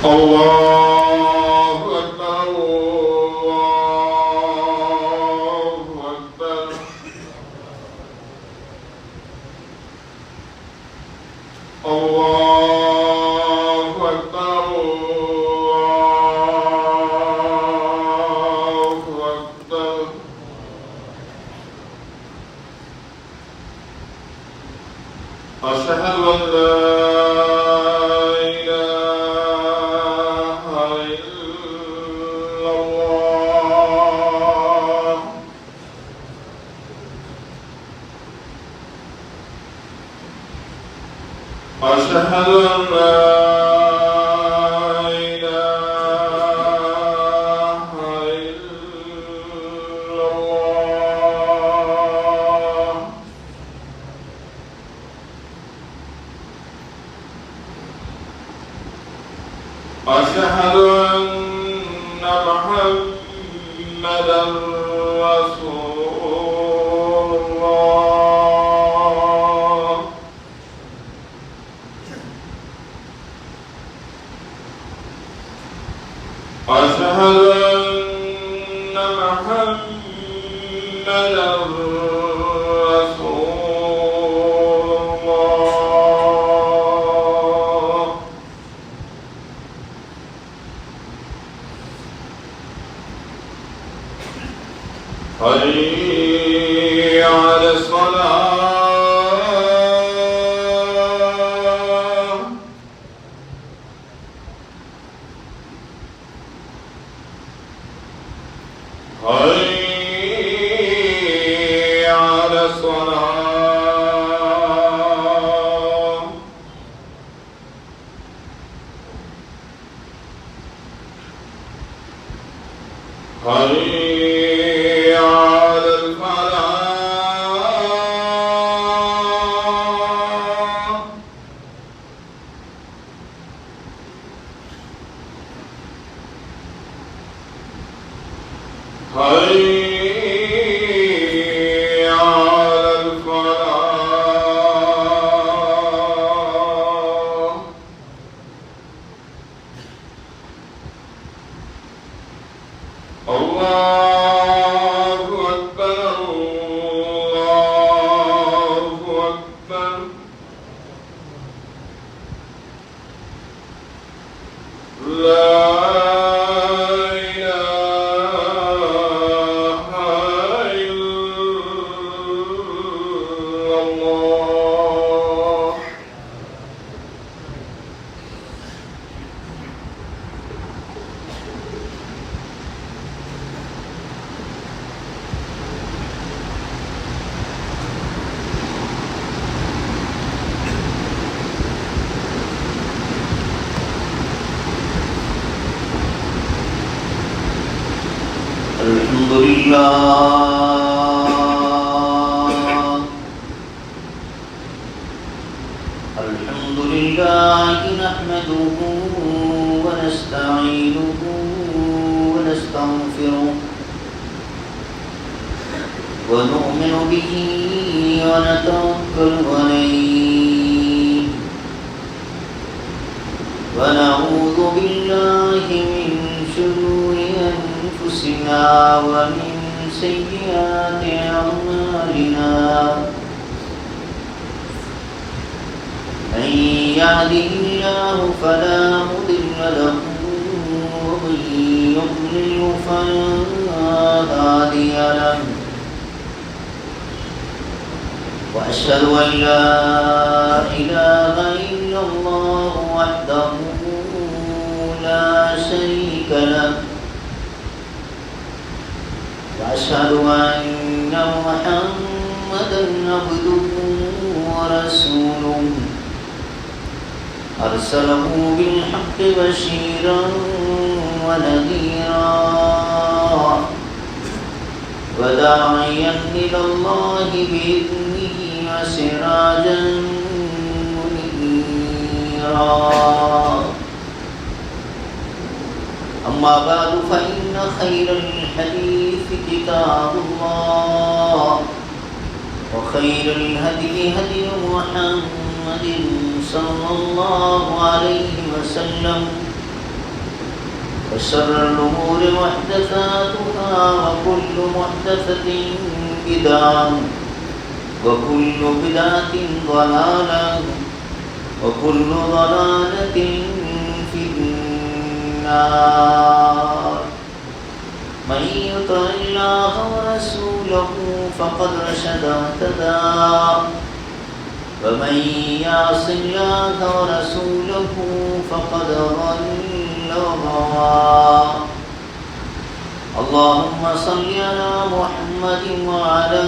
الله أكبر الله أكبر الله أكبر الله أكبر أشهد أن لا أشهد أن لا إله إلا الله أشهد أن محمدا رسول الله أشهد أن محمدا رسول الله حي على الصلاة حي على الصلاة حي على الفلاح حي على الفلاح الله أكبر الله أكبر لا إله إلا الله الحمد لله نحمده ونستعينه ونستغفره ونؤمن به ونتوكل عليه ونعوذ بالله من شرور أنفسنا ومن سيئات أعمالنا من يهده الله فلا مضل له ومن يضلل فلا هادي له وأشهد أن لا إله إلا الله وحده لا شريك له وأشهد أن محمدا عبده ورسوله أرسله بالحق بشيرا ونذيرا وداعيا إلى الله بإذنه وسراجا منيرا أما بعد فإن خير الحديث كتاب الله وخير الهدي هدي محمد صلى الله عليه وسلم وشر الأمور محدثاتها وكل محدثة بدعة وكل بدعة ضلالة وكل ضلالة في النار. من يطع الله ورسوله فقد رشد واهتدى ومن يعص الله ورسوله فقد ضل وغوى. اللهم صل على محمد وعلى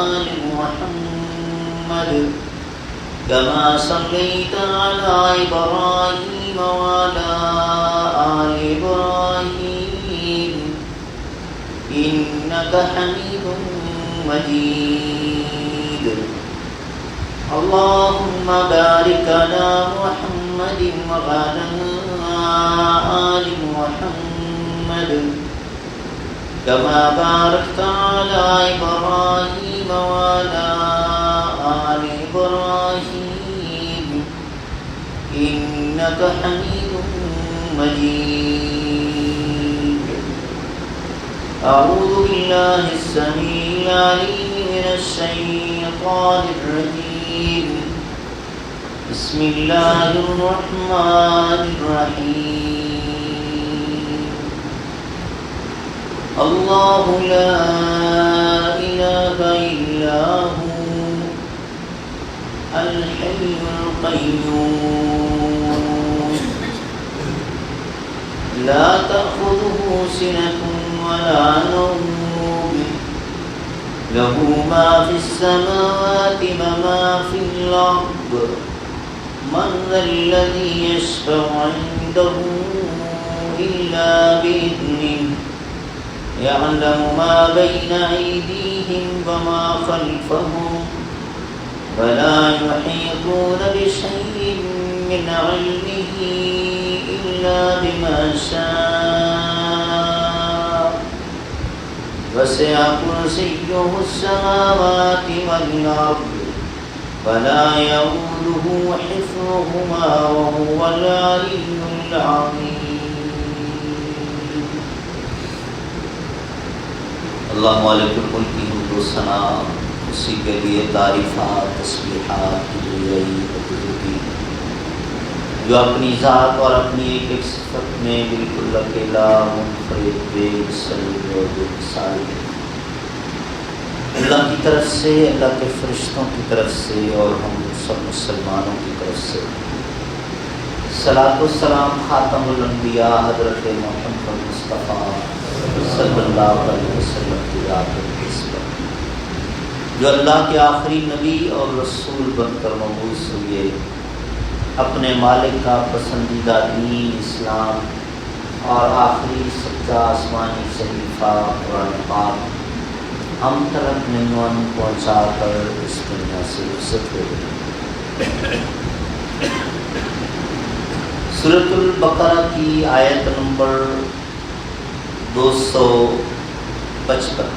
آل محمد كما صليت على إبراهيم وعلى آل إبراهيم إنك حميد مجيد. اللهم بارك على محمد وعلى آل محمد كما باركت على إبراهيم وعلى آل إبراهيم إنك حميد مجيد. أعوذ بالله السميع العليم من الشيطان الرجيم. بسم الله الرحمن الرحيم. الله لا إله إلا هو الحي القيوم لا تأخذه سنة ولا نوم له ما في السماوات وما في الأرض. من ذا الذي يشفع عنده إلا بإذنه يعلم ما بين أيديهم وما خلفهم ولا يحيطون بشيء من علمه إلا بما شاء وسع كرسيه السماوات والأرض ولا يؤوده حفظهما وهو العلي العظيم. اللہ مالک الملک کی حمد و ثنا، اسی کے لیے تعریفات، تسبیحات، کبریائی و بزرگی، جو اپنی ذات اور اپنی ایک ایک صفت میں بالکل اکیلا، منفرد، بے مثل اور بے مثال ہے. اللہ کی طرف سے، اللہ کے فرشتوں کی طرف سے اور ہم سب مسلمانوں کی طرف سے صلاۃ و سلام خاتم الانبیاء حضرت محمد مصطفیٰ صلی اللہ علیہ وسلم کی ذات القدس پر، جو اللہ کے آخری نبی اور رسول بن کر مبعوث ہوئے، اپنے مالک کا پسندیدہ دین اسلام اور آخری سچا آسمانی صحیفہ قرآن پاک ہم تک نمون پہنچا کر اس دنیا سے رخصت ہو گئے. سورۃ البقرہ کی آیت نمبر 255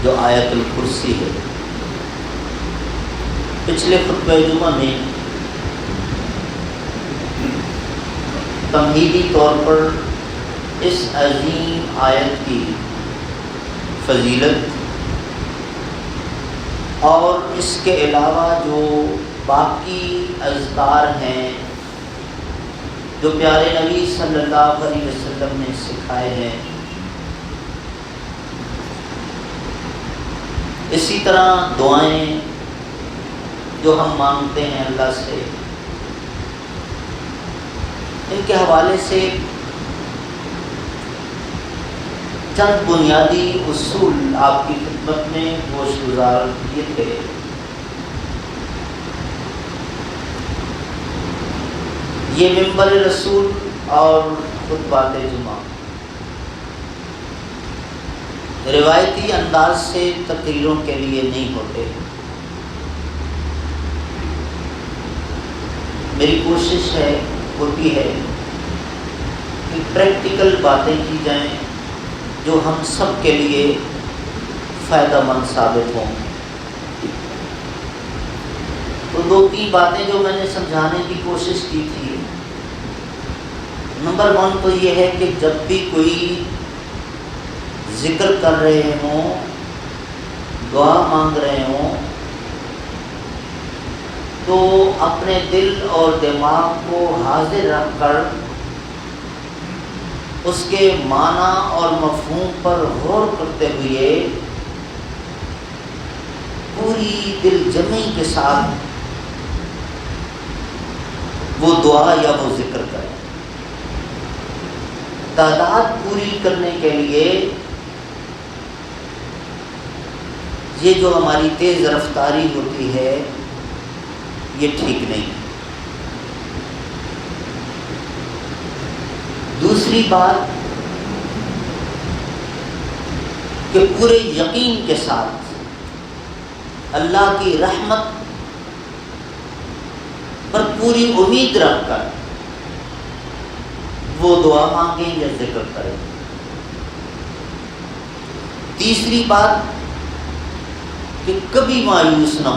جو آیت الکرسی ہے. پچھلے خطبہ جمعہ میں تمہیدی طور پر اس عظیم آیت کی فضیلت اور اس کے علاوہ جو باقی اذکار ہیں جو پیارے نبی صلی اللہ علیہ وسلم نے سکھائے ہیں، اسی طرح دعائیں جو ہم مانگتے ہیں اللہ سے، ان کے حوالے سے چند بنیادی اصول آپ کی خدمت میں گوش گزار کیے تھے. یہ منبر رسول اور خطبات جمعہ روایتی انداز سے تقریروں کے لیے نہیں ہوتے. میری کوشش ہوتی ہے کہ پریکٹیکل باتیں کی جائیں جو ہم سب کے لیے فائدہ مند ثابت ہوں. تو 2-3 باتیں جو میں نے سمجھانے کی کوشش کی تھی نمبر 1 تو یہ ہے کہ جب بھی کوئی ذکر کر رہے ہوں، دعا مانگ رہے ہوں، تو اپنے دل اور دماغ کو حاضر رکھ کر اس کے معنی اور مفہوم پر غور کرتے ہوئے پوری دل جمعی کے ساتھ وہ دعا یا وہ ذکر کریں۔ تعداد پوری کرنے کے لیے یہ جو ہماری تیز رفتاری ہوتی ہے یہ ٹھیک نہیں۔ دوسری بات کہ پورے یقین کے ساتھ اللہ کی رحمت پر پوری امید رکھ کر وہ دعا مانگیں یا ذکر کریں۔ تیسری بات کہ کبھی مایوس نہ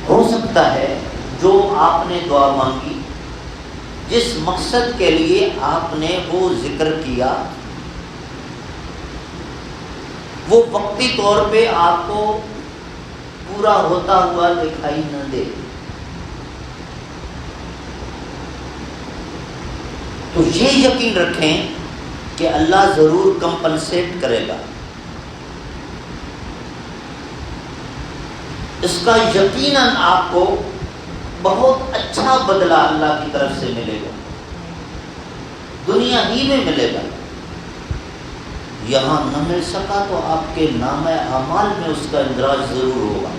ہو سکتا ہے جو آپ نے دعا مانگی، جس مقصد کے لیے آپ نے وہ ذکر کیا، وہ وقتی طور پہ آپ کو پورا ہوتا ہوا دکھائی نہ دے، تو یہ یقین رکھیں کہ اللہ ضرور کمپنسیٹ کرے گا، اس کا یقیناً آپ کو بہت اچھا بدلہ اللہ کی طرف سے ملے گا، دنیا ہی میں ملے گا۔ یہاں نہ مل سکا تو آپ کے نامہ اعمال میں اس کا اندراج ضرور ہوگا،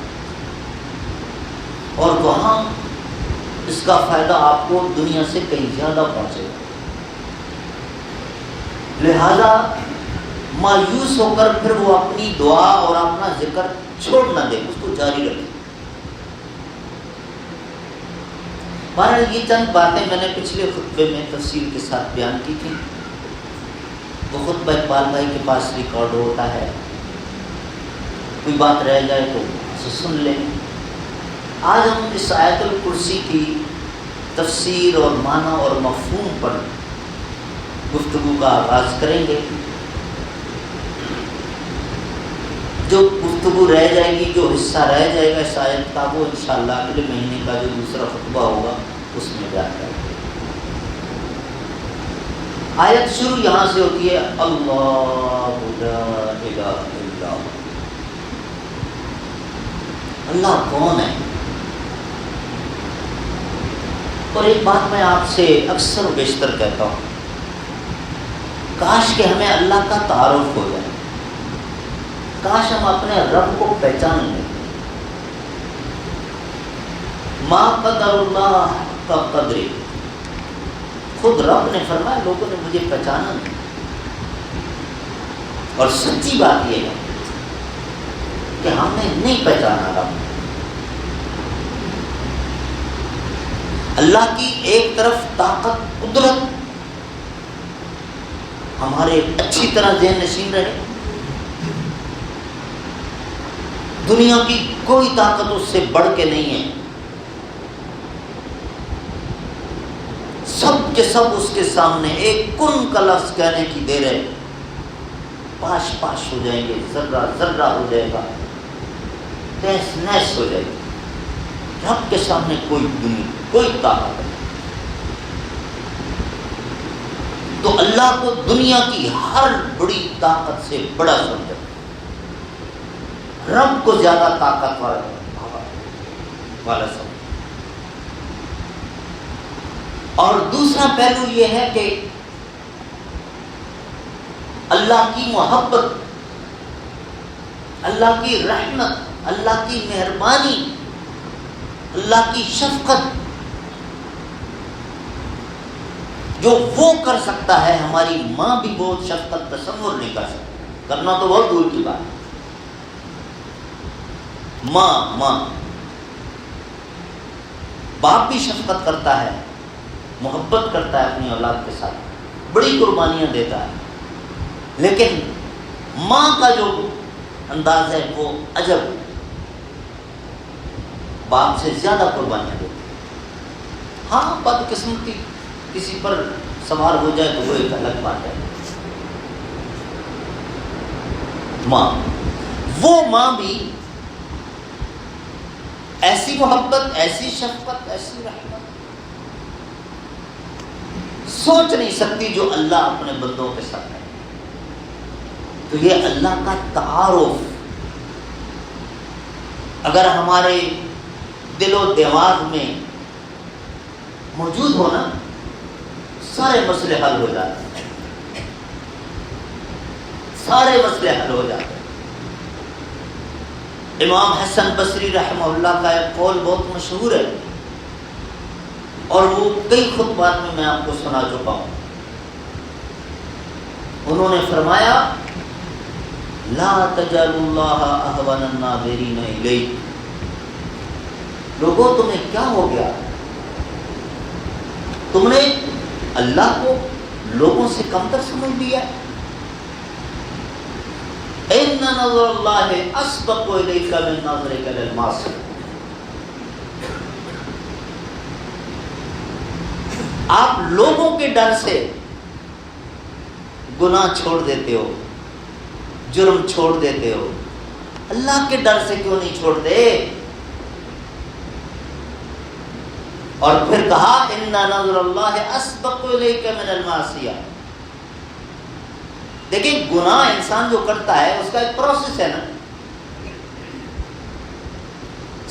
اور وہاں اس کا فائدہ آپ کو دنیا سے کہیں زیادہ پہنچے گا۔ لہذا مایوس ہو کر پھر وہ اپنی دعا اور اپنا ذکر چھوڑ نہ دیں، اس کو جاری رکھیں۔ بہرحال یہ چند باتیں میں نے پچھلے خطبے میں تفصیل کے ساتھ بیان کی تھی، وہ خطبہ اقبال بھائی کے پاس ریکارڈ ہوتا ہے، کوئی بات رہ جائے تو اسے سن لیں۔ آج ہم اس آیت الکرسی کی تفسیر اور معنی اور مفہوم پر گفتگو کا آغاز کریں گے۔ جو گفتگو رہ جائے گی، جو حصہ رہ جائے گا اس آیت کا، وہ انشاءاللہ اگلے مہینے کا جو دوسرا خطبہ ہوگا اس میں بیان کریں گے۔ آیت شروع یہاں سے ہوتی ہے، اللہ لا الہ الا اللہ۔ اللہ کون ہے؟ اور ایک بات میں آپ سے اکثر و بیشتر کہتا ہوں، کاش کہ ہمیں اللہ کا تعارف ہو جائے، کاش ہم اپنے رب کو پہچان لیں۔ ما قدر اللہ کا قدری، خود رب نے فرمایا لوگوں نے مجھے پہچانا نہیں، اور سچی بات یہ ہے کہ ہم نے نہیں پہچانا رب۔ اللہ کی ایک طرف طاقت، قدرت ہمارے اچھی طرح ذہن نشین رہے، دنیا کی کوئی طاقت اس سے بڑھ کے نہیں ہے، سب کے سب اس کے سامنے ایک کن کا لفظ کہنے کی دیر ہے، پاش پاش ہو جائیں گے، ذرہ ذرہ ہو جائے گا، تہس نہس ہو جائے گی۔ رب کے سامنے کوئی دنیا، کوئی طاقت نہیں۔ تو اللہ کو دنیا کی ہر بڑی طاقت سے بڑا سمجھا، رب کو زیادہ طاقت والا سمجھا۔ اور دوسرا پہلو یہ ہے کہ اللہ کی محبت، اللہ کی رحمت، اللہ کی مہربانی، اللہ کی شفقت جو وہ کر سکتا ہے، ہماری ماں بھی بہت شفقت تصور نہیں کر سکتی، کرنا تو بہت دور کی بات ہے۔ ماں باپ بھی شفقت کرتا ہے، محبت کرتا ہے اپنی اولاد کے ساتھ، بڑی قربانیاں دیتا ہے، لیکن ماں کا جو انداز ہے وہ عجب، باپ سے زیادہ قربانیاں دیتی ہے۔ ہاں بدقسمتی کسی پر سوار ہو جائے تو وہ ایک الگ بات ہے۔ ماں، وہ ماں بھی ایسی محبت، ایسی شفقت، ایسی رحمت سوچ نہیں سکتی جو اللہ اپنے بندوں کے ساتھ ہے۔ تو یہ اللہ کا تعارف اگر ہمارے دل و دماغ میں موجود ہونا، سارے مسئلے حل ہو جاتے ہیں، سارے مسئلے حل ہو جاتے ہیں۔ امام حسن بصری رحمہ اللہ کا ایک قول بہت مشہور ہے اور وہ کئی خطبات میں آپ کو سنا چکا ہوں۔ انہوں نے فرمایا لا تجعلوا اللہ اهون الناظرین الیکم، لوگوں تمہیں کیا ہو گیا، تم نے اللہ کو لوگوں سے کمتر سمجھ لیا ہے؟ ان نظر اللہ اسبق الیک من نظرک للمعصیہ، آپ لوگوں کے ڈر سے گناہ چھوڑ دیتے ہو، جرم چھوڑ دیتے ہو، اللہ کے ڈر سے کیوں نہیں چھوڑتے؟ اور پھر کہا ان نظر اللہ اسبق الیک من المعصیہ۔ دیکھیں گناہ انسان جو کرتا ہے اس کا ایک پروسیس ہے نا،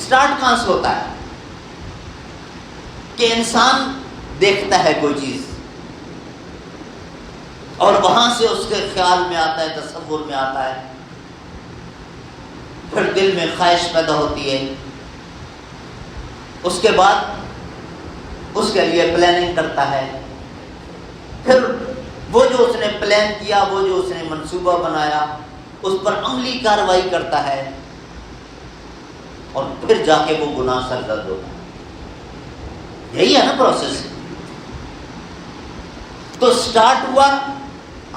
سٹارٹ کہاں سے ہوتا ہے کہ انسان دیکھتا ہے کوئی چیز اور وہاں سے اس کے خیال میں آتا ہے، تصور میں آتا ہے، پھر دل میں خواہش پیدا ہوتی ہے، اس کے بعد اس کے لیے پلاننگ کرتا ہے، پھر وہ جو اس نے پلان کیا، وہ جو اس نے منصوبہ بنایا اس پر عملی کارروائی کرتا ہے اور پھر جا کے وہ گناہ سرزد ہوتا ہے۔ یہی ہے نا پروسیس۔ تو سٹارٹ ہوا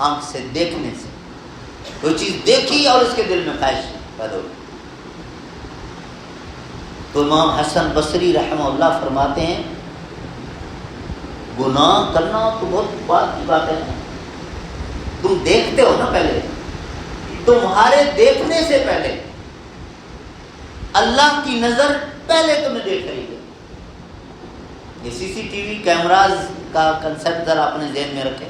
آنکھ سے دیکھنے سے، کوئی چیز دیکھی اور اس کے دل میں خواہش پیدا ہوئی۔ تو امام حسن بصری رحمہ اللہ فرماتے ہیں گناہ کرنا تو بہت بات کی بات ہے، تم دیکھتے ہو نا، پہلے تمہارے دیکھنے سے پہلے اللہ کی نظر پہلے تمہیں دیکھ رہی ہے۔ یہ سی سی ٹی وی کیمراز کا کنسپٹ ذرا اپنے ذہن میں رکھیں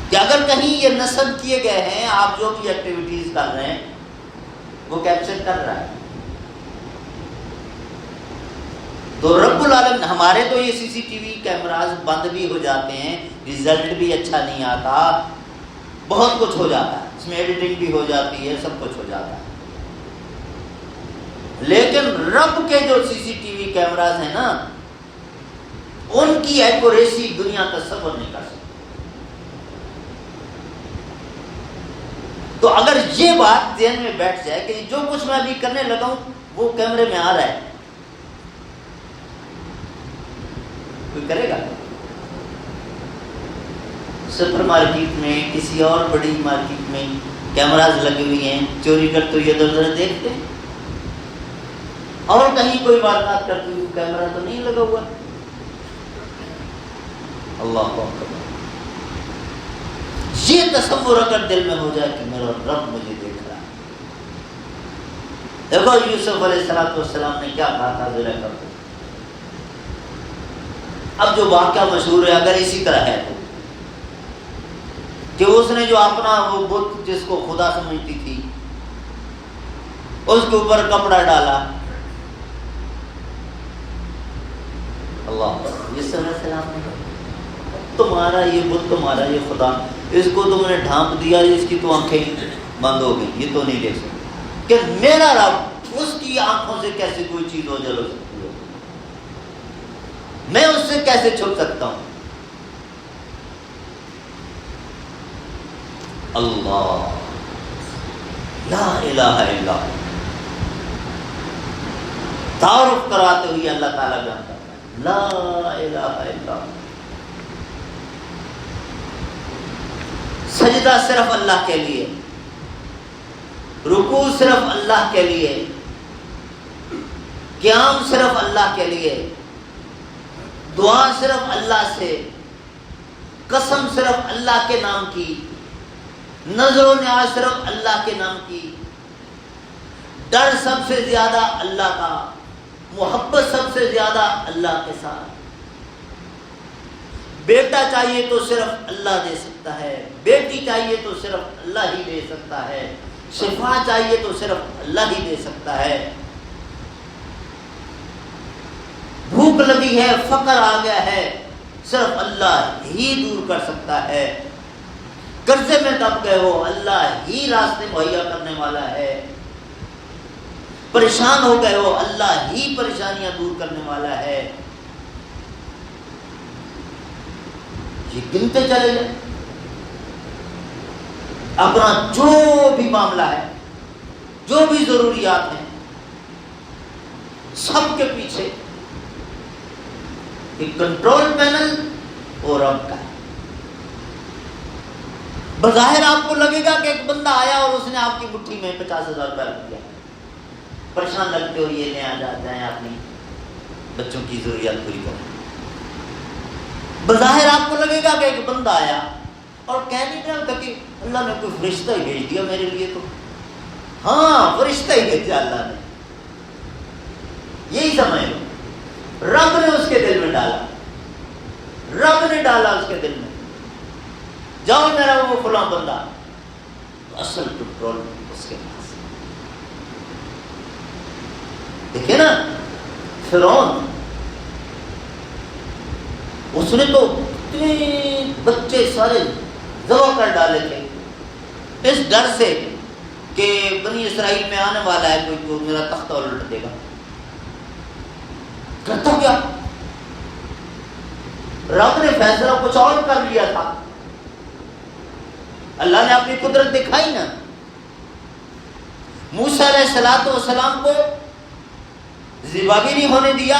کہ اگر کہیں یہ نصب کیے گئے ہیں، آپ جو بھی ایکٹیویٹیز کر رہے ہیں وہ کیپچر کر رہا ہے، تو رب العالمین ہمارے تو یہ سی سی ٹی وی کیمراز بند بھی ہو جاتے ہیں، رزلٹ بھی اچھا نہیں آتا، بہت کچھ ہو جاتا ہے، اس میں ایڈیٹنگ بھی ہو جاتی ہے، سب کچھ ہو جاتا ہے، لیکن رب کے جو سی سی ٹی وی کیمراز ہیں نا، ان کی ایکوریسی دنیا تصور نہیں کر سکتی۔ تو اگر یہ بات ذہن میں بیٹھ جائے کہ جو کچھ میں ابھی کرنے لگا ہوں وہ کیمرے میں آ رہا ہے، کوئی کرے گا؟ سپر مارکیٹ میں، کسی اور بڑی مارکیٹ میں کیمراز لگے ہوئے ہیں، چوری کرتے ہوئے ادھر ادھر دیکھتے ہیں، اور کہیں کوئی واردات کرتے ہوئے کیمرہ تو نہیں لگا ہوا۔ اللہ اکبر، یہ تصور اگر دل میں ہو جائے کہ میرا رب مجھے دیکھ رہا ہے۔ دیکھو یوسف علیہ السلام نے کیا کہا تھا زلیخا کو، اب جو واقعہ مشہور ہے اگر اسی طرح ہے تو کہ اس نے جو اپنا وہ بت جس کو خدا سمجھتی تھی اس کے اوپر کپڑا ڈالا، اللہ یوسف علیہ السلام نے تمہارا یہ بت، تمہارا یہ خدا، اس کو تم نے ڈھانپ دیا، اس کی تو آنکھیں بند ہو گئی، یہ تو نہیں دیکھ سکتی کہ میرا رب، اس کی آنکھوں سے کیسے کوئی چیز اوجھل ہو سکتی ہے، میں اس سے کیسے چھپ سکتا ہوں؟ اللہ لا الہ الا اللہ، تعارف کراتے ہوئے اللہ تعالیٰ جانتا ہے لا الہ الا اللہ۔ سجدہ صرف اللہ کے لیے، رکوع صرف اللہ کے لیے، قیام صرف اللہ کے لیے، دعا صرف اللہ سے، قسم صرف اللہ کے نام کی، نظر و نیاز صرف اللہ کے نام کی، ڈر سب سے زیادہ اللہ کا، محبت سب سے زیادہ اللہ کے ساتھ۔ بیٹا چاہیے تو صرف اللہ دے سکتا ہے، بیٹی چاہیے تو صرف اللہ ہی دے سکتا ہے، شفا چاہیے تو صرف اللہ ہی دے سکتا ہے، بھوک لگی ہے، فقر آ گیا ہے، صرف اللہ ہی دور کر سکتا ہے، قرضے میں دب گئے ہو، اللہ ہی راستے مہیا کرنے والا ہے، پریشان ہو گئے ہو، اللہ ہی پریشانیاں دور کرنے والا ہے۔ یہ گنتے چلے جائیں، اپنا جو بھی معاملہ ہے، جو بھی ضروریات ہیں، سب کے پیچھے ایک کنٹرول پینل اور رب کا ہے۔ بظاہر آپ کو لگے گا کہ ایک بندہ آیا اور اس نے آپ کی مٹھی میں 50,000 روپے رکھ دیا، پریشان لگتے ہو، یہ لے آ جاتے ہیں اپنی بچوں کی ضروریات پوری کریں۔ بظاہر آپ کو لگے گا کہ ایک بندہ آیا اور کہہ نہیں رہا کہ اللہ نے کوئی فرشتہ ہی بھیج دیا میرے لیے، تو ہاں فرشتہ ہی بھیجا اللہ نے، یہی سمجھ لو، رب نے اس کے دل میں ڈالا، رب نے ڈالا اس کے دل میں، جاؤ میرا وہ فلاں بندہ، اصل کنٹرول اس کے پاس۔ دیکھیں نا فرعون، اس نے تو اتنے بچے سارے ذبح کر ڈالے تھے اس ڈر سے کہ بنی اسرائیل میں آنے والا ہے کوئی تو میرا تختہ الٹ دے گا۔ کرتا کیا؟ رب نے فیصلہ کچھ اور کر لیا تھا، اللہ نے اپنی قدرت دکھائی نا۔ موسیٰ علیہ السلام کو ذبح بھی نہیں ہونے دیا،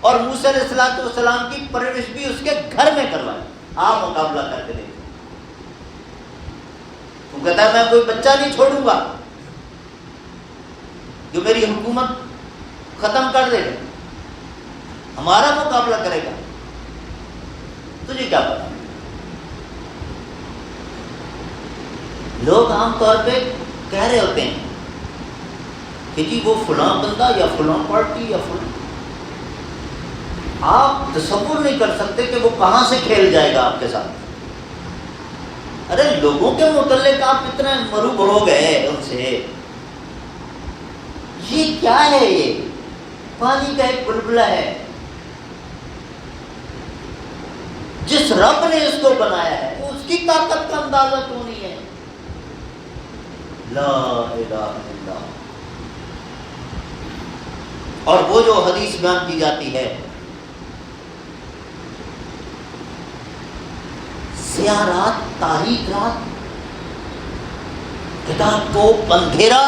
اور موسیٰ علیہ السلام کی پرورش بھی اس کے گھر میں کروائی۔ آپ مقابلہ کر کے دیکھیں، تو کہتا ہے میں کوئی بچہ نہیں چھوڑوں گا جو میری حکومت ختم کر دے گا، ہمارا مقابلہ کرے گا، تجھے کیا پتا؟ لوگ عام طور پہ کہہ رہے ہوتے ہیں کہ جی وہ فلاں بندہ یا فلاں پارٹی یا فلاں، آپ تصور نہیں کر سکتے کہ وہ کہاں سے کھیل جائے گا آپ کے ساتھ۔ ارے لوگوں کے متعلق آپ اتنے مروب ہو گئے ان سے، یہ کیا ہے؟ یہ پانی کا ایک بلبلہ ہے، جس رب نے اس کو بنایا ہے اس کی طاقت کا اندازہ کیوں نہیں ہے؟ لا الہ الا اللہ۔ اور وہ جو حدیث بیان کی جاتی ہے، سیاہ رات، تاریک رات، کتاب کو اندھیرا،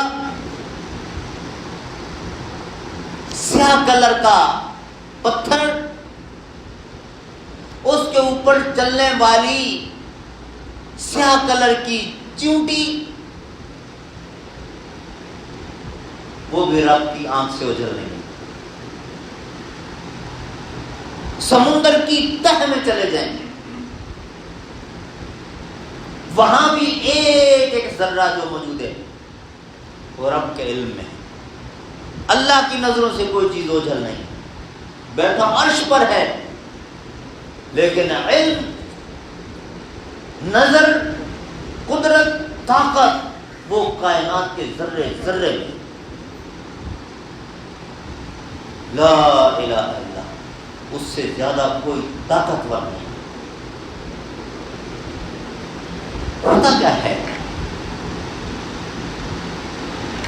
سیاہ کلر کا پتھر، اس کے اوپر چلنے والی سیاہ کلر کی چیونٹی، وہ بھی رب کی آنکھ سے اوجھل نہیں۔ سمندر کی تہ میں چلے جائیں گے، وہاں بھی ایک ایک ذرہ جو موجود ہے وہ رب کے علم میں ہے۔ اللہ کی نظروں سے کوئی چیز اوجھل نہیں، بیٹھا عرش پر ہے، لیکن علم، نظر، قدرت، طاقت وہ کائنات کے ذرے ذرے میں۔ لا الہ الا اللہ، اس سے زیادہ کوئی طاقتور نہیں۔ ہوتا کیا ہے؟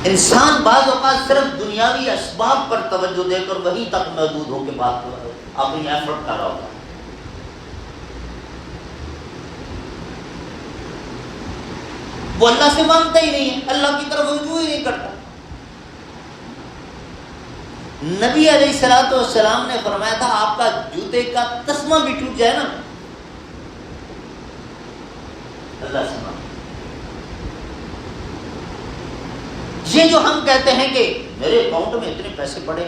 انسان بعض اوقات صرف دنیاوی اسباب پر توجہ دے کر وہیں تک محدود ہو کے بات اپنی ایفرٹ کر رہا ہوتا ہے۔ وہ اللہ سے مانگتا ہی نہیں ہے، اللہ کی طرف رجوع ہی نہیں کرتا۔ نبی علیہ السلام نے فرمایا تھا آپ کا جوتے کا تسمہ بھی ٹوٹ جائے نا، اللہ سے مانگو۔ یہ جو ہم کہتے ہیں کہ میرے اکاؤنٹ میں اتنے پیسے پڑے،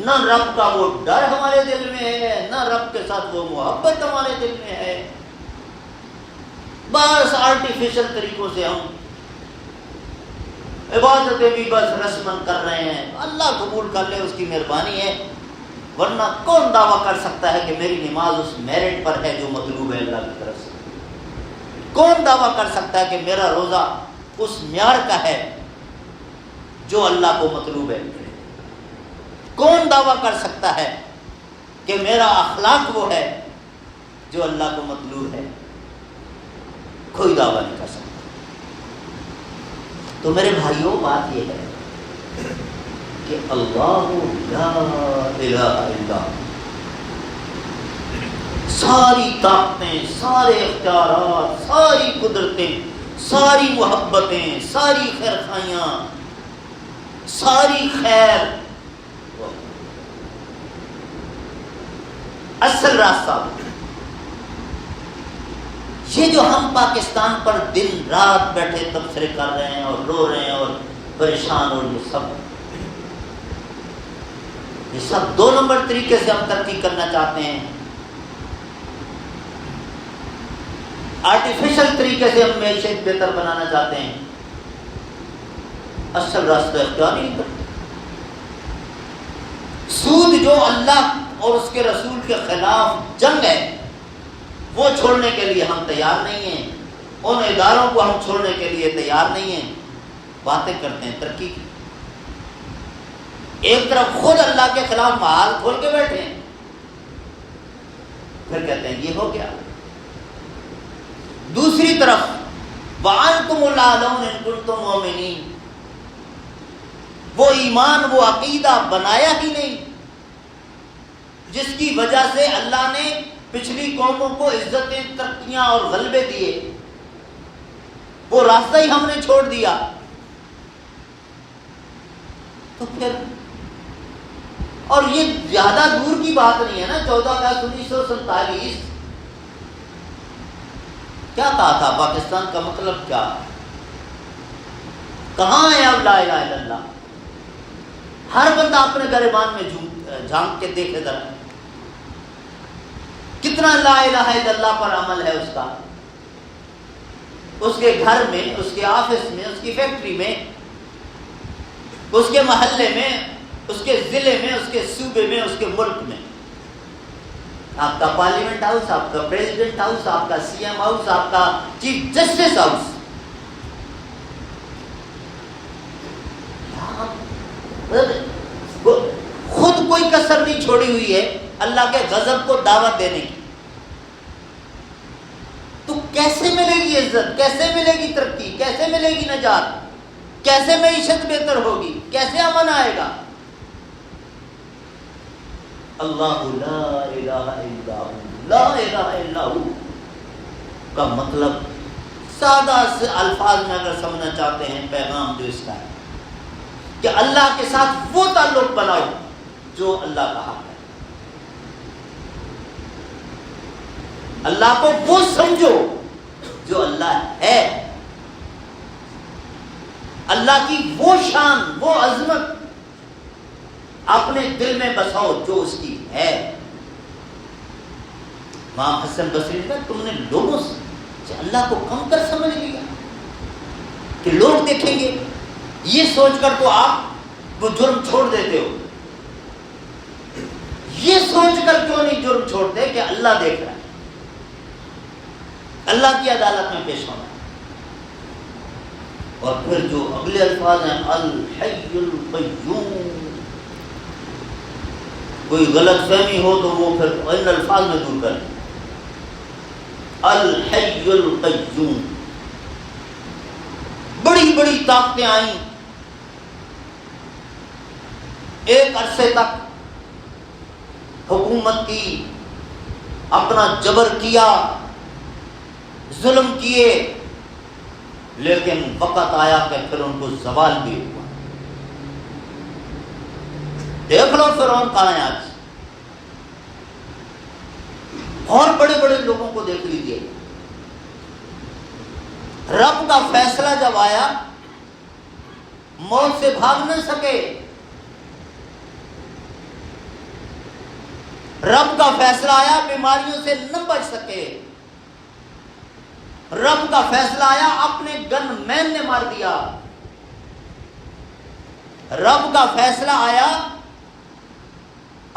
نہ رب کا وہ ڈر ہمارے دل میں ہے، نہ رب کے ساتھ وہ محبت ہمارے دل میں ہے. بس آرٹیفیشل طریقوں سے ہم عبادتیں بھی بس رسمن کر رہے ہیں. اللہ قبول کر لے، اس کی مہربانی ہے، ورنہ کون دعویٰ کر سکتا ہے کہ میری نماز اس میرٹ پر ہے جو مطلوب ہے اللہ کی طرف سے؟ کون دعویٰ کر سکتا ہے کہ میرا روزہ اس معیار کا ہے جو اللہ کو مطلوب ہے؟ کون دعویٰ کر سکتا ہے کہ میرا اخلاق وہ ہے جو اللہ کو مطلوب ہے؟ کوئی دعویٰ نہیں کر سکتا. تو میرے بھائیوں، بات یہ ہے کہ اللہ لا الہ الا ہو. ساری طاقتیں، سارے اختیارات، ساری قدرتیں، ساری محبتیں، ساری خیرخائیاں، ساری خیر، اصل راستہ یہ جو ہم پاکستان پر دن رات بیٹھے تبصرے کر رہے ہیں اور رو رہے ہیں اور پریشان، اور یہ سب 2 نمبر طریقے سے ہم ترقی کرنا چاہتے ہیں. آرٹیفیشل طریقے سے ہم معیشت بہتر بنانا چاہتے ہیں. اصل راستہ اختیار نہیں کرتے. سود جو اللہ اور اس کے رسول کے خلاف جنگ ہے، وہ چھوڑنے کے لیے ہم تیار نہیں ہیں. ان اداروں کو ہم چھوڑنے کے لیے تیار نہیں ہیں. باتیں کرتے ہیں ترقی کی، ایک طرف خود اللہ کے خلاف محال کھول کے بیٹھے ہیں، پھر کہتے ہیں یہ ہو گیا. دوسری طرف وَأَنْتُمُ الْأَعْلَوْنَ إِن كُنتُم مُؤْمِنِينَ، وہ ایمان، وہ عقیدہ بنایا ہی نہیں جس کی وجہ سے اللہ نے پچھلی قوموں کو عزتیں، ترقیاں اور غلبے دیے. وہ راستہ ہی ہم نے چھوڑ دیا. تو پھر، اور یہ زیادہ دور کی بات نہیں ہے نا. 14 اگست 1947 کیا کہا تھا؟ پاکستان کا مطلب کیا؟ کہاں ہے اب لا الہ الا اللہ؟ ہر بندہ اپنے گریبان میں جھانک کے دیکھے ذرا، کتنا لا الہ الا اللہ پر عمل ہے اس کا. اس کے گھر میں، اس کے آفس میں، اس کی فیکٹری میں، اس کے محلے میں، اس کے ضلع میں، اس کے صوبے میں، اس کے ملک میں. آپ کا پارلیمنٹ ہاؤس، آپ کا پریزیڈنٹ ہاؤس، آپ کا سی ایم ہاؤس، آپ کا چیف جسٹس ہاؤس. خود کوئی کسر نہیں چھوڑی ہوئی ہے اللہ کے غضب کو دعوت دینے کی. تو کیسے ملے گی عزت؟ کیسے ملے گی ترقی؟ کیسے ملے گی نجات؟ کیسے معیشت بہتر ہوگی؟ کیسے امن آئے گا؟ اللہ لا الہ الا ہو، لا الہ الا ہو کا مطلب سادہ سے الفاظ میں اگر سمجھنا چاہتے ہیں، پیغام جو اس کا ہے کہ اللہ کے ساتھ وہ تعلق بناؤ جو اللہ کا حق ہے. اللہ کو وہ سمجھو جو اللہ ہے. اللہ کی وہ شان، وہ عظمت اپنے دل میں بساؤ جو اس کی ہے. امام حسن بصری نے کہا تم نے لوگوں سے اللہ کو کم کر سمجھ لیا کہ لوگ دیکھیں گے، یہ سوچ کر تو آپ وہ جرم چھوڑ دیتے ہو. یہ سوچ کر کیوں نہیں جرم چھوڑتے کہ اللہ دیکھ رہا ہے، اللہ کی عدالت میں پیش ہونا ہے. اور پھر جو اگلے الفاظ ہیں الحی القیوم، کوئی غلط فہمی ہو تو وہ پھر ان الفاظ میں دور کریں. الحی القیوم. بڑی بڑی طاقتیں آئیں، ایک عرصے تک حکومت کی، اپنا جبر کیا، ظلم کیے، لیکن وقت آیا کہ پھر ان کو زوال بھی ہوا. دیکھ لو فرعون کہاں ہے آج، اور بڑے بڑے لوگوں کو دیکھ لیجیے. رب کا فیصلہ جب آیا، موت سے بھاگ نہ سکے، رب کا فیصلہ آیا بیماریوں سے نہ بچ سکے، رب کا فیصلہ آیا اپنے گن مین نے مار دیا، رب کا فیصلہ آیا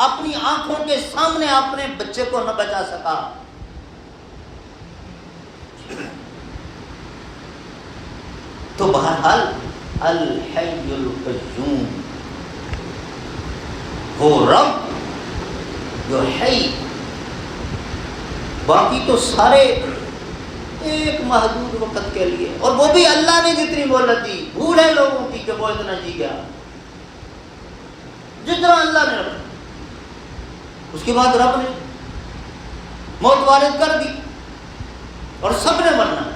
اپنی آنکھوں کے سامنے اپنے بچے کو نہ بچا سکا۔ تو بہرحال الحی القیوم، وہ رب جو ہے، باقی تو سارے ایک محدود وقت کے لیے، اور وہ بھی اللہ نے جتنی مہلت دی، بھول ہے لوگوں کی کہ وہ اتنا جی گیا، جتنا اللہ نے رکھا، اس کے بعد رب نے موت وارد کر دی اور سب نے مرنا،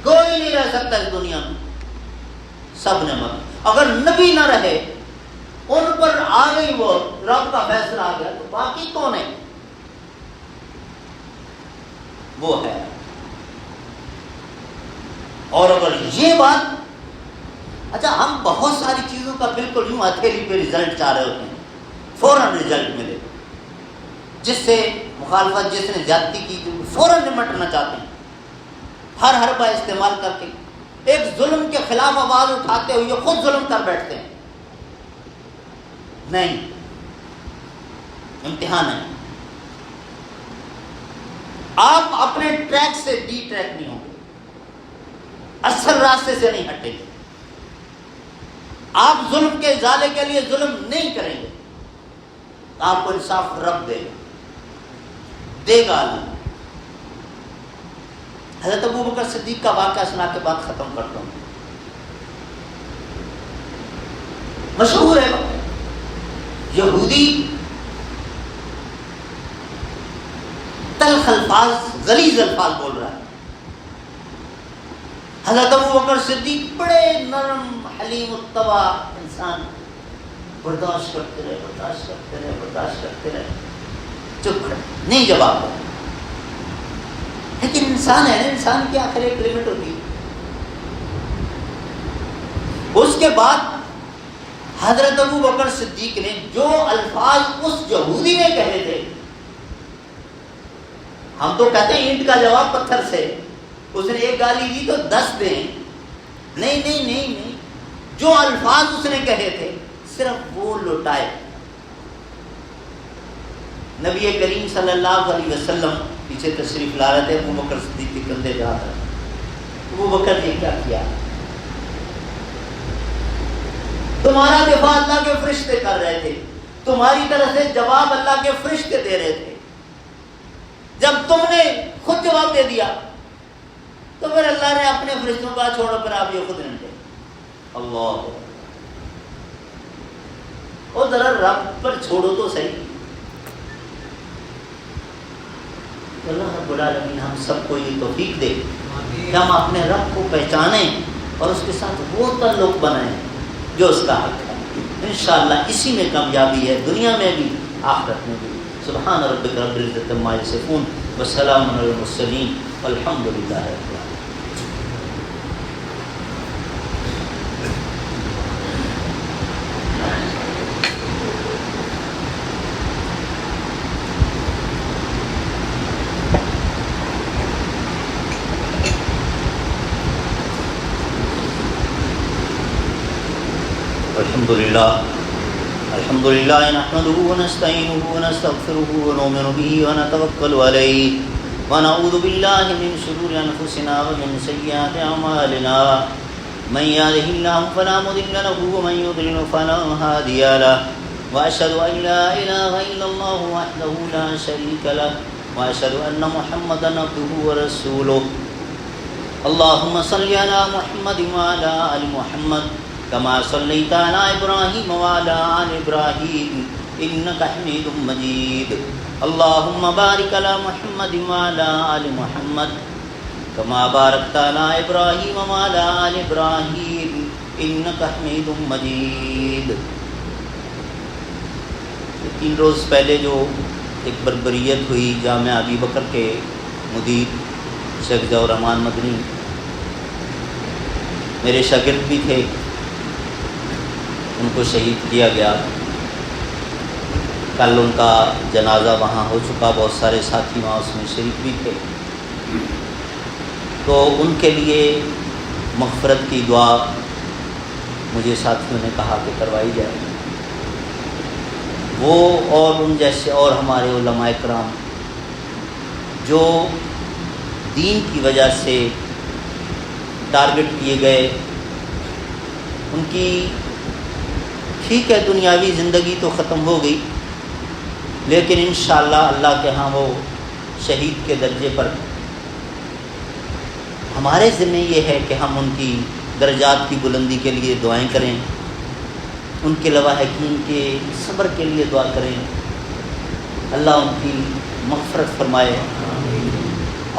کوئی نہیں رہ سکتا اس دنیا میں، سب نے مرنا۔ اگر نبی نہ رہے، ان پر آ گئی وہ رب کا فیصلہ آ گیا، تو باقی کون ہے؟ وہ ہے۔ اور اگر یہ بات، اچھا ہم بہت ساری چیزوں کا بالکل یوں ہتھیلی پہ رزلٹ چاہ رہے ہوتے ہیں، فوراً رزلٹ ملے، جس سے مخالفت، جس نے زیادتی کی فوراً نمٹنا چاہتے ہیں، ہر حربہ استعمال کر کے ایک ظلم کے خلاف آواز اٹھاتے ہوئے خود ظلم کر بیٹھتے ہیں۔ نہیں، امتحان ہے، آپ اپنے ٹریک سے ڈی ٹریک نہیں ہوں گے، اصل راستے سے نہیں ہٹیں گے، آپ ظلم کے ازالے کے لیے ظلم نہیں کریں گے، آپ کو انصاف رب دے گا اللہ۔ حضرت ابو بکر صدیق کا واقعہ سنا کے بات ختم کرتا ہوں۔ مشہور ہے یہودی تلخ الفاظ، غلیظ الفاظ بول رہا ہے، حضرت ابو بکر صدیق بڑے نرم حلیم الطبع انسان، برداشت کرتے رہے، برداشت کرتے رہے، برداشت کرتے رہے، چپ کھڑے، نہیں جواب دیا، لیکن انسان ہے نا، انسان کی آخر ایک لمٹ ہوتی ہے۔ اس کے بعد حضرت ابو بکر صدیق نے جو الفاظ اس یہودی نے کہے تھے، ہم تو کہتے ہیں اینٹ کا جواب پتھر سے، اس نے ایک گالی دی تو 10 دیں، نہیں نہیں نہیں نہیں، جو الفاظ اس نے کہے تھے صرف وہ لوٹائے۔ نبی کریم صلی اللہ علیہ وسلم پیچھے تشریف لا رہے تھے، ابو بکر صدیق کے کندھے پہ ہاتھ رکھا، ابو بکر نے کیا کیا؟ تمہارا دفاع اللہ کے فرشتے کر رہے تھے، تمہاری طرف سے جواب اللہ کے فرشتے دے رہے تھے، جب تم نے خود جواب دے دیا تو پھر اللہ نے اپنے فرشتوں کا چھوڑو، پھر آپ یہ خود نمٹے۔ اللہ، اور ذرا رب پر چھوڑو تو صحیح۔ اللہ رب العالمین ہم سب کو یہ توفیق دے کہ ہم اپنے رب کو پہچانیں اور اس کے ساتھ وہ تعلق بنائیں جو اس کا حق ہے۔ انشاءاللہ اسی میں کامیابی ہے، دنیا میں بھی آخرت میں بھی۔ سبحان ربک رب العزت عما یصفون وسلام علی المرسلین والحمد للہ رب العالمین۔ الحمد لله نحمده ونستعينه ونستغفره ونؤمن به ونتوكل عليه ونعوذ بالله من شرور أنفسنا ومن سيئات أعمالنا من يهده الله فلا مضل له ومن يضلل فلا هادي له وأشهد أن لا إله إلا الله وحده لا شريك له وأشهد أن محمدا عبده ورسوله اللهم صل على محمد وعلى آل محمد كما صليت على إبراهيم وعلى آل إبراهيم إنك حميد مجيد اللهم بارك على محمد وعلى آل محمد كما باركت على إبراهيم وعلى آل إبراهيم إنك حميد مجيد۔ 3 روز پہلے جو ایک بربریت ہوئی جامعہ ابی بکر کے مدیر شیخ ضیاء الرحمان مدنی میرے شاگرد بھی تھے، ان کو شہید کیا گیا۔ کل ان کا جنازہ وہاں ہو چکا، بہت سارے ساتھی وہاں اس میں شریک بھی تھے، تو ان کے لیے مغفرت کی دعا مجھے ساتھیوں نے کہا کہ کروائی جائے۔ وہ اور ان جیسے اور ہمارے علماء کرام جو دین کی وجہ سے ٹارگٹ کیے گئے، ان کی ٹھیک ہے دنیاوی زندگی تو ختم ہو گئی، لیکن انشاءاللہ اللہ کے ہاں وہ شہید کے درجے پر۔ ہمارے ذمہ یہ ہے کہ ہم ان کی درجات کی بلندی کے لیے دعائیں کریں، ان کے لواحقین کے صبر کے لیے دعا کریں، اللہ ان کی مغفرت فرمائے،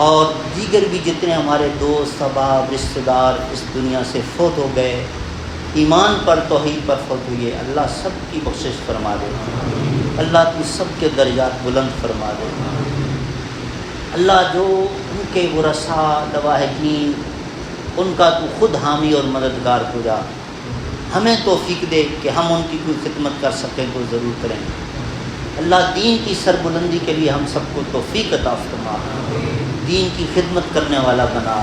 اور دیگر بھی جتنے ہمارے دوست احباب رشتہ دار اس دنیا سے فوت ہو گئے، ایمان پر توحید پر فوت ہوئے، اللہ سب کی بخشش فرما دے، اللہ کی سب کے درجات بلند فرما دے، اللہ جو ان کے ورثاء لواحقین ان کا تو خود حامی اور مددگار ہو جا، ہمیں توفیق دے کہ ہم ان کی کوئی خدمت کر سکیں تو ضرور کریں، اللہ دین کی سربلندی کے لیے ہم سب کو توفیق عطا فرما، دین کی خدمت کرنے والا بنا،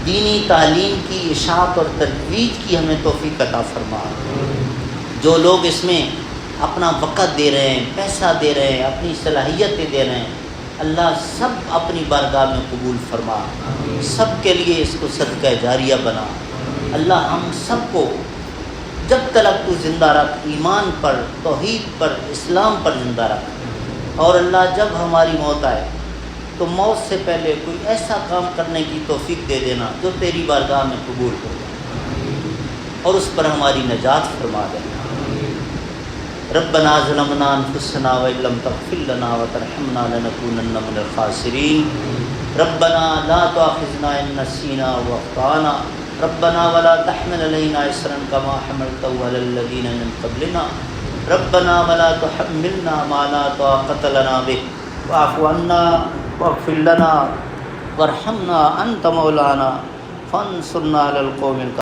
دینی تعلیم کی اشاعت اور تجویز کی ہمیں توفیق عطا فرما۔ جو لوگ اس میں اپنا وقت دے رہے ہیں، پیسہ دے رہے ہیں، اپنی صلاحیتیں دے رہے ہیں، اللہ سب اپنی بارگاہ میں قبول فرما، سب کے لیے اس کو صدقہ جاریہ بنا، اللہ ہم سب کو جب تک تو زندہ رکھ، ایمان پر توحید پر اسلام پر زندہ رکھ، اور اللہ جب ہماری موت آئے تو موت سے پہلے کوئی ایسا کام کرنے کی توفیق دے دینا جو تیری بارگاہ میں قبول ہو، اور اس پر ہماری نجات فرما دینا۔ ربنا ظلمنا انفسنا وان لم تغفر لنا وترحمنا لنكونن من الخاسرین، ربنا لا تؤاخذنا ان نسینا واخطانا، ربنا ولا تحمل علينا إصرا كما حملته على الذين من قبلنا، ربنا ولا تحملنا ما لا طاقة لنا به، واعف عنا واغفر لنا وارحمنا أنت مولانا فانصرنا على القوم الكافرين۔